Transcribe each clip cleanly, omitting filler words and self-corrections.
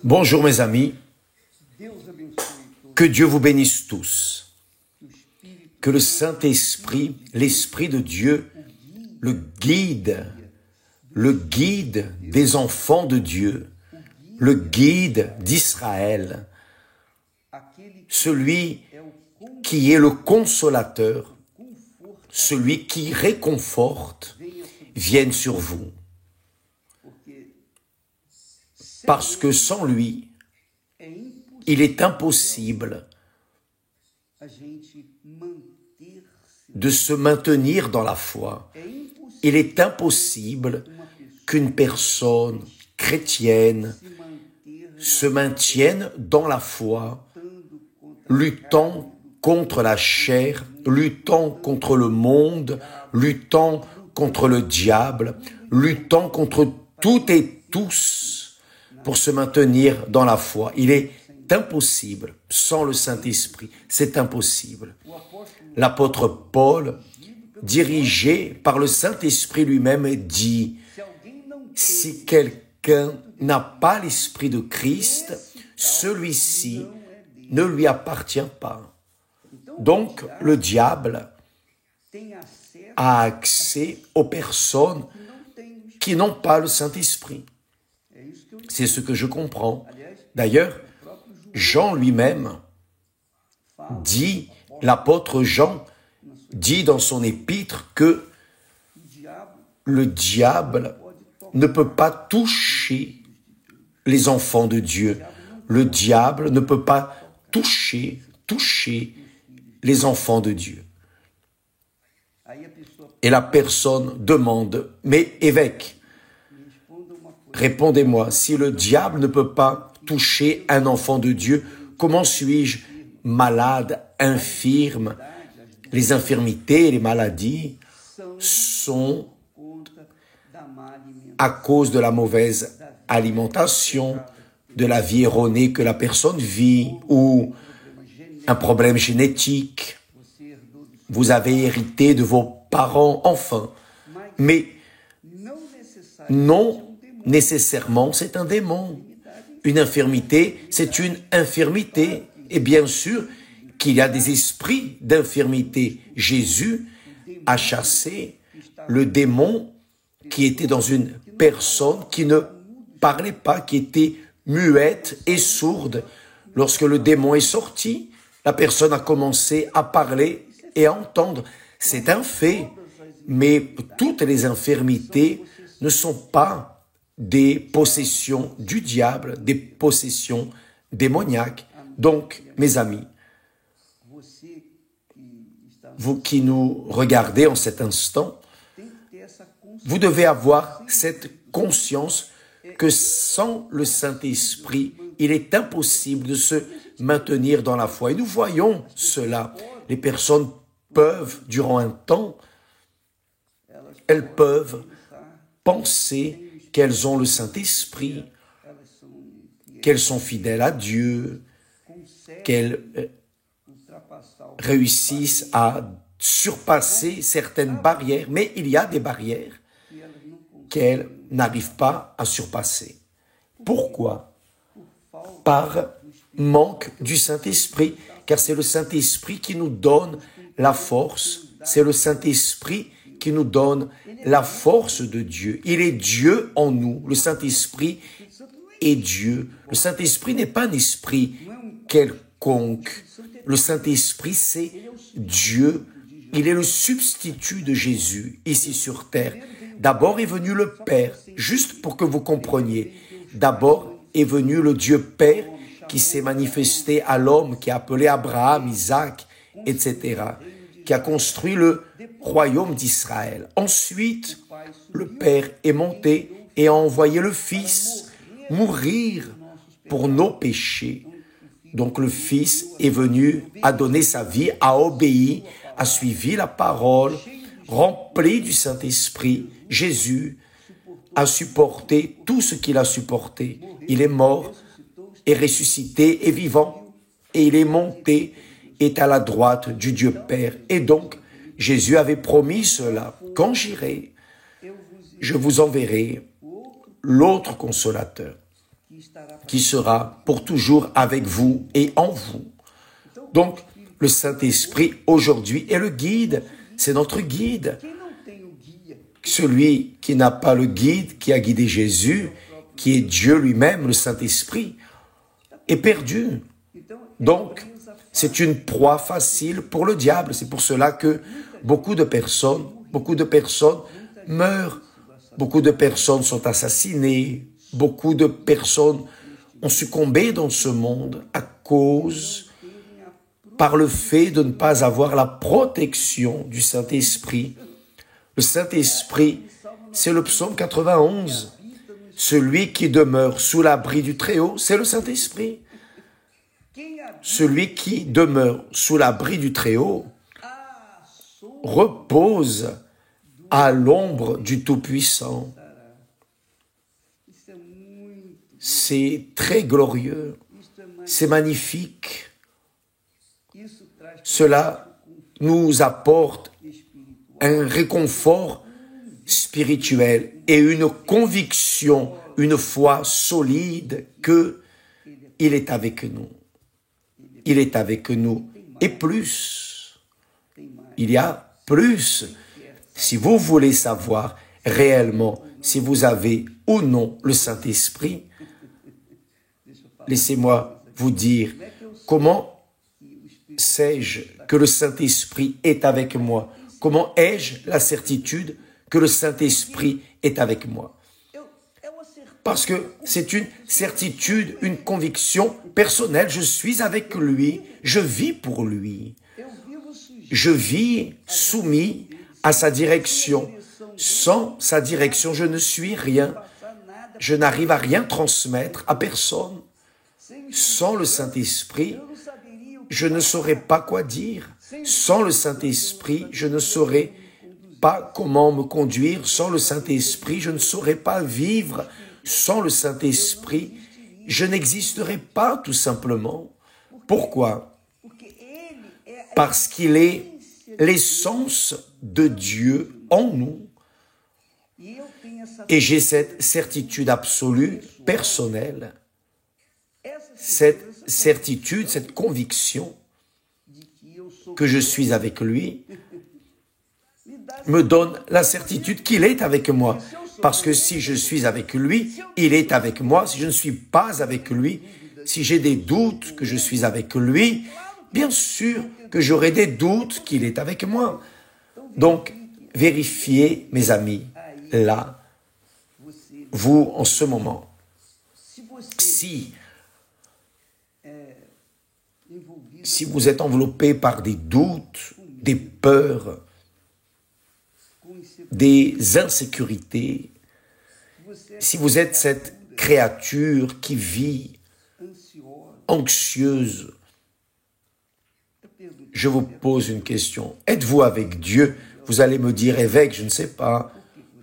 Bonjour mes amis, que Dieu vous bénisse tous, que le Saint-Esprit, l'Esprit de Dieu, le guide des enfants de Dieu, le guide d'Israël, celui qui est le consolateur, celui qui réconforte, vienne sur vous. Parce que sans lui, il est impossible de se maintenir dans la foi. Il est impossible qu'une personne chrétienne se maintienne dans la foi, luttant contre la chair, luttant contre le monde, luttant contre le diable, luttant contre toutes et tous pour se maintenir dans la foi. Il est impossible sans le Saint-Esprit, c'est impossible. L'apôtre Paul, dirigé par le Saint-Esprit lui-même, dit « Si quelqu'un n'a pas l'Esprit de Christ, celui-ci ne lui appartient pas. » Donc, le diable a accès aux personnes qui n'ont pas le Saint-Esprit. C'est ce que je comprends. D'ailleurs, Jean lui-même dit, l'apôtre Jean dit dans son épître que le diable ne peut pas toucher les enfants de Dieu. Le diable ne peut pas toucher les enfants de Dieu. Et la personne demande, mais évêque, répondez-moi, si le diable ne peut pas toucher un enfant de Dieu, comment suis-je malade, infirme? Les infirmités et les maladies sont à cause de la mauvaise alimentation, de la vie erronée que la personne vit ou un problème génétique. Vous avez hérité de vos parents, enfin. Mais non nécessairement, c'est un démon. Une infirmité, c'est une infirmité. Et bien sûr qu'il y a des esprits d'infirmité. Jésus a chassé le démon qui était dans une personne qui ne parlait pas, qui était muette et sourde. Lorsque le démon est sorti, la personne a commencé à parler et à entendre. C'est un fait, mais toutes les infirmités ne sont pas des possessions du diable, des possessions démoniaques. Donc, mes amis, vous qui nous regardez en cet instant, vous devez avoir cette conscience que sans le Saint-Esprit, il est impossible de se maintenir dans la foi. Et nous voyons cela. Les personnes peuvent, durant un temps, elles peuvent penser qu'elles ont le Saint-Esprit, qu'elles sont fidèles à Dieu, qu'elles réussissent à surpasser certaines barrières, mais il y a des barrières qu'elles n'arrivent pas à surpasser. Pourquoi? Par manque du Saint-Esprit, car c'est le Saint-Esprit qui nous donne la force, c'est le Saint-Esprit qui nous donne la force de Dieu. Il est Dieu en nous, le Saint-Esprit est Dieu. Le Saint-Esprit n'est pas un esprit quelconque. Le Saint-Esprit, c'est Dieu. Il est le substitut de Jésus ici sur terre. D'abord est venu le Père, juste pour que vous compreniez. D'abord est venu le Dieu Père qui s'est manifesté à l'homme, qui a appelé Abraham, Isaac, etc., qui a construit le royaume d'Israël. Ensuite, le Père est monté et a envoyé le Fils mourir pour nos péchés. Donc le Fils est venu, a donné sa vie, a obéi, a suivi la parole, rempli du Saint-Esprit. Jésus a supporté tout ce qu'il a supporté. Il est mort, est ressuscité, est vivant, et il est monté, est à la droite du Dieu Père. Et donc, Jésus avait promis cela. Quand j'irai, je vous enverrai l'autre consolateur, qui sera pour toujours avec vous et en vous. Donc, le Saint-Esprit, aujourd'hui, est le guide. C'est notre guide. Celui qui n'a pas le guide, qui a guidé Jésus, qui est Dieu lui-même, le Saint-Esprit, est perdu. Donc, c'est une proie facile pour le diable. C'est pour cela que beaucoup de personnes meurent. Beaucoup de personnes sont assassinées. Beaucoup de personnes ont succombé dans ce monde à cause, par le fait de ne pas avoir la protection du Saint-Esprit. Le Saint-Esprit, c'est le psaume 91. Celui qui demeure sous l'abri du Très-Haut, c'est le Saint-Esprit. Celui qui demeure sous l'abri du Très-Haut repose à l'ombre du Tout-Puissant. C'est très glorieux, c'est magnifique. Cela nous apporte un réconfort spirituel et une conviction, une foi solide que il est avec nous. Il est avec nous. Et plus, il y a plus. Si vous voulez savoir réellement si vous avez ou non le Saint-Esprit, laissez-moi vous dire comment sais-je que le Saint-Esprit est avec moi? Comment ai-je la certitude que le Saint-Esprit est avec moi? Parce que c'est une certitude, une conviction personnelle. Je suis avec lui, je vis pour lui. Je vis soumis à sa direction. Sans sa direction, je ne suis rien. Je n'arrive à rien transmettre à personne. Sans le Saint-Esprit, je ne saurais pas quoi dire. Sans le Saint-Esprit, je ne saurais pas comment me conduire. Sans le Saint-Esprit, je ne saurais pas vivre. Sans le Saint-Esprit, je n'existerai pas tout simplement. Pourquoi? Parce qu'il est l'essence de Dieu en nous. Et j'ai cette certitude absolue, personnelle, cette certitude, cette conviction que je suis avec lui, me donne la certitude qu'il est avec moi. Parce que si je suis avec lui, il est avec moi. Si je ne suis pas avec lui, si j'ai des doutes que je suis avec lui, bien sûr que j'aurai des doutes qu'il est avec moi. Donc, vérifiez, mes amis, là, vous, en ce moment, si vous êtes enveloppé par des doutes, des peurs, des insécurités, si vous êtes cette créature qui vit anxieuse, je vous pose une question. Êtes-vous avec Dieu? Vous allez me dire, évêque, je ne sais pas.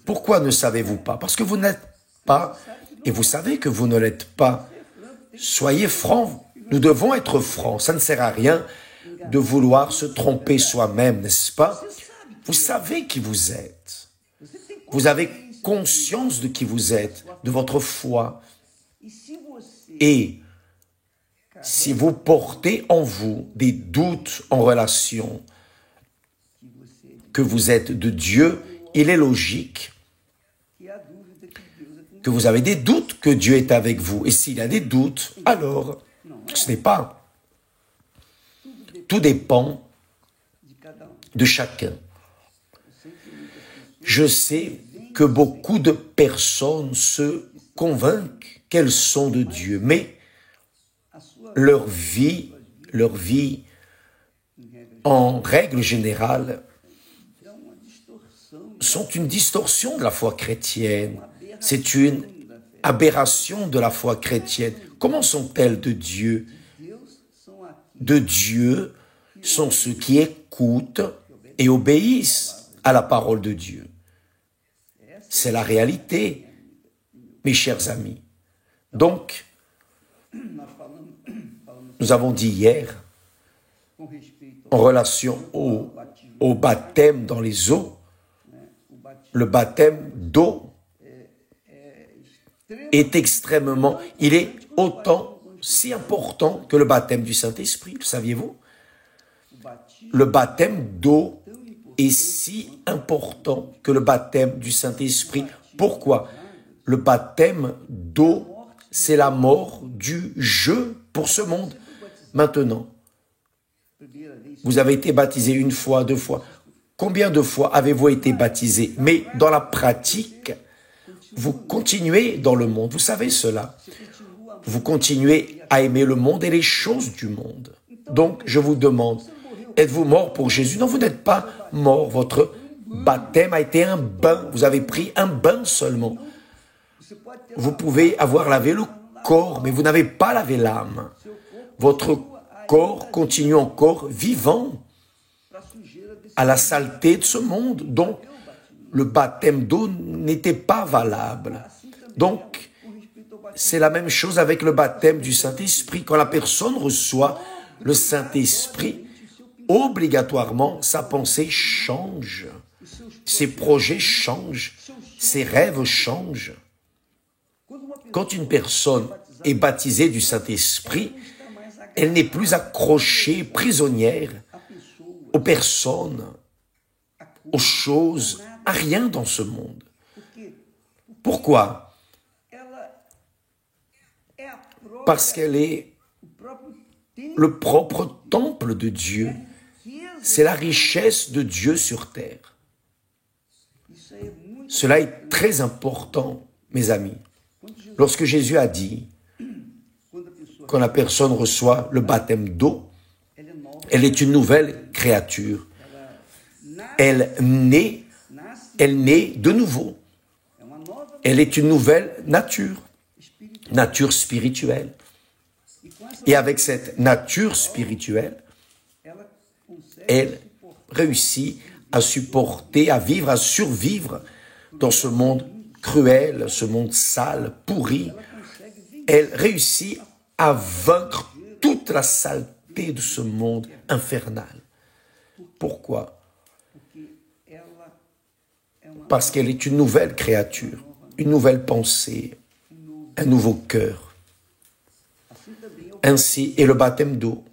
Pourquoi ne savez-vous pas? Parce que vous n'êtes pas, et vous savez que vous ne l'êtes pas. Soyez francs. Nous devons être francs. Ça ne sert à rien de vouloir se tromper soi-même, n'est-ce pas? Vous savez qui vous êtes. Vous avez conscience de qui vous êtes, de votre foi. Et si vous portez en vous des doutes en relation que vous êtes de Dieu, il est logique que vous avez des doutes que Dieu est avec vous. Et s'il y a des doutes, alors ce n'est pas. Tout dépend de chacun. Je sais que beaucoup de personnes se convainquent qu'elles sont de Dieu, mais leur vie, en règle générale, sont une distorsion de la foi chrétienne. C'est une aberration de la foi chrétienne. Comment sont-elles de Dieu? De Dieu sont ceux qui écoutent et obéissent à la parole de Dieu. C'est la réalité, mes chers amis. Donc, nous avons dit hier, en relation au baptême dans les eaux, le baptême d'eau est extrêmement, il est autant, si important que le baptême du Saint-Esprit, le saviez-vous? Le baptême d'eau est si important que le baptême du Saint-Esprit. Pourquoi? Le baptême d'eau, c'est la mort du jeu pour ce monde. Maintenant, vous avez été baptisé une fois, deux fois. Combien de fois avez-vous été baptisé? Mais dans la pratique, vous continuez dans le monde. Vous savez cela. Vous continuez à aimer le monde et les choses du monde. Donc, je vous demande, êtes-vous mort pour Jésus? Non, vous n'êtes pas mort. Votre baptême a été un bain. Vous avez pris un bain seulement. Vous pouvez avoir lavé le corps, mais vous n'avez pas lavé l'âme. Votre corps continue encore vivant à la saleté de ce monde. Donc, le baptême d'eau n'était pas valable. Donc, c'est la même chose avec le baptême du Saint-Esprit. Quand la personne reçoit le Saint-Esprit, obligatoirement, sa pensée change. Ses projets changent. Ses rêves changent. Quand une personne est baptisée du Saint-Esprit, elle n'est plus accrochée, prisonnière aux personnes, aux choses, à rien dans ce monde. Pourquoi? Parce qu'elle est le propre temple de Dieu. C'est la richesse de Dieu sur terre. Cela est très important, mes amis. Lorsque Jésus a dit, quand la personne reçoit le baptême d'eau, elle est une nouvelle créature. Elle naît de nouveau. Elle est une nouvelle nature spirituelle. Et avec cette nature spirituelle, elle réussit à supporter, à vivre, à survivre dans ce monde cruel, ce monde sale, pourri. Elle réussit à vaincre toute la saleté de ce monde infernal. Pourquoi? Parce qu'elle est une nouvelle créature, une nouvelle pensée, un nouveau cœur. Ainsi est le baptême d'eau.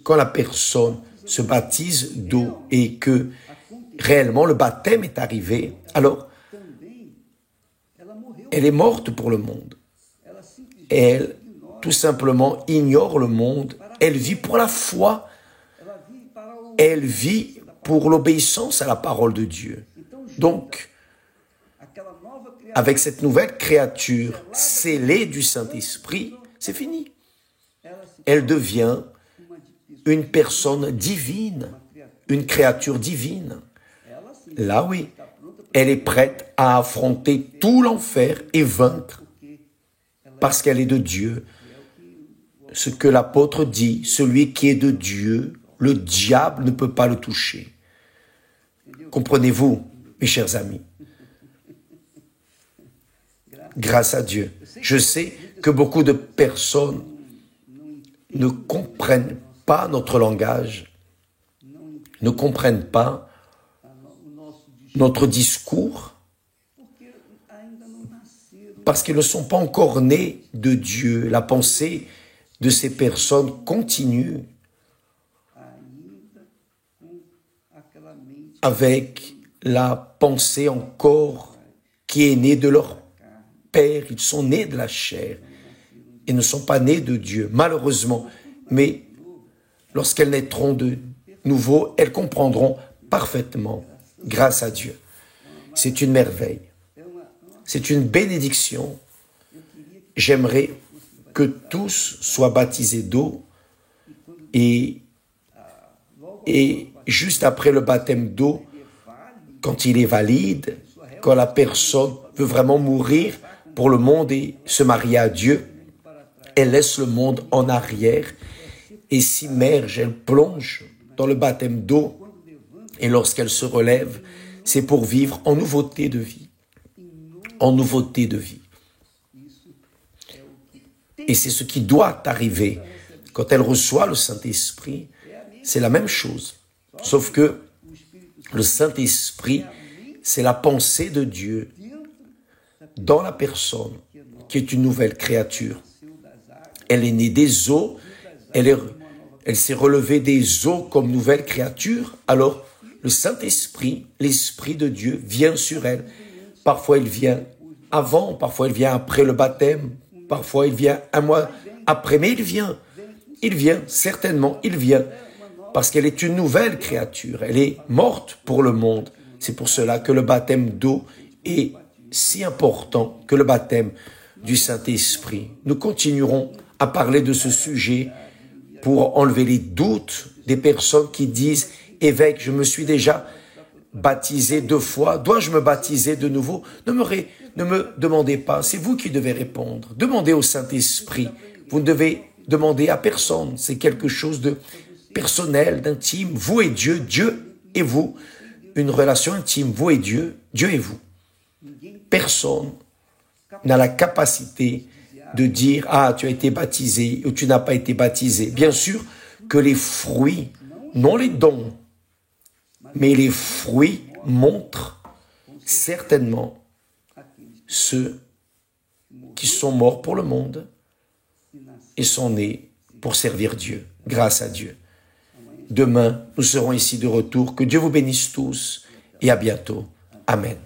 Quand la personne se baptise d'eau et que réellement le baptême est arrivé, alors elle est morte pour le monde. Elle, tout simplement, ignore le monde. Elle vit pour la foi. Elle vit pour l'obéissance à la parole de Dieu. Donc, avec cette nouvelle créature scellée du Saint-Esprit, c'est fini. Elle devient une personne divine, une créature divine. Là, oui, elle est prête à affronter tout l'enfer et vaincre parce qu'elle est de Dieu. Ce que l'apôtre dit, celui qui est de Dieu, le diable ne peut pas le toucher. Comprenez-vous, mes chers amis? Grâce à Dieu. Je sais que beaucoup de personnes ne comprennent pas notre langage, ne comprennent pas notre discours, parce qu'ils ne sont pas encore nés de Dieu. La pensée de ces personnes continue avec la pensée encore qui est née de leur père. Ils sont nés de la chair et ne sont pas nés de Dieu, malheureusement. Mais lorsqu'elles naîtront de nouveau, elles comprendront parfaitement, grâce à Dieu. C'est une merveille. C'est une bénédiction. J'aimerais que tous soient baptisés d'eau et juste après le baptême d'eau, quand il est valide, quand la personne veut vraiment mourir pour le monde et se marier à Dieu, elle laisse le monde en arrière et s'immerge, elle plonge dans le baptême d'eau et lorsqu'elle se relève, c'est pour vivre en nouveauté de vie. En nouveauté de vie. Et c'est ce qui doit arriver. Quand elle reçoit le Saint-Esprit, c'est la même chose. Sauf que le Saint-Esprit, c'est la pensée de Dieu dans la personne. qui est une nouvelle créature. Elle est née des eaux, elle s'est relevée des eaux comme nouvelle créature. Alors, le Saint-Esprit, l'Esprit de Dieu vient sur elle. Parfois, il vient avant, parfois, il vient après le baptême, parfois, il vient un mois après, mais il vient, certainement, il vient, parce qu'elle est une nouvelle créature, elle est morte pour le monde. C'est pour cela que le baptême d'eau est si important que le baptême du Saint-Esprit. Nous continuerons à parler de ce sujet pour enlever les doutes des personnes qui disent « Évêque, je me suis déjà baptisé 2 fois, dois-je me baptiser de nouveau ?» Ne me demandez pas, c'est vous qui devez répondre. Demandez au Saint-Esprit. Vous ne devez demander à personne. C'est quelque chose de personnel, d'intime. Vous et Dieu, Dieu et vous. Une relation intime, vous et Dieu, Dieu et vous. Personne n'a la capacité de dire « Ah, tu as été baptisé ou tu n'as pas été baptisé ». Bien sûr que les fruits, non les dons, mais les fruits montrent certainement ceux qui sont morts pour le monde et sont nés pour servir Dieu, grâce à Dieu. Demain, nous serons ici de retour. Que Dieu vous bénisse tous et à bientôt. Amen.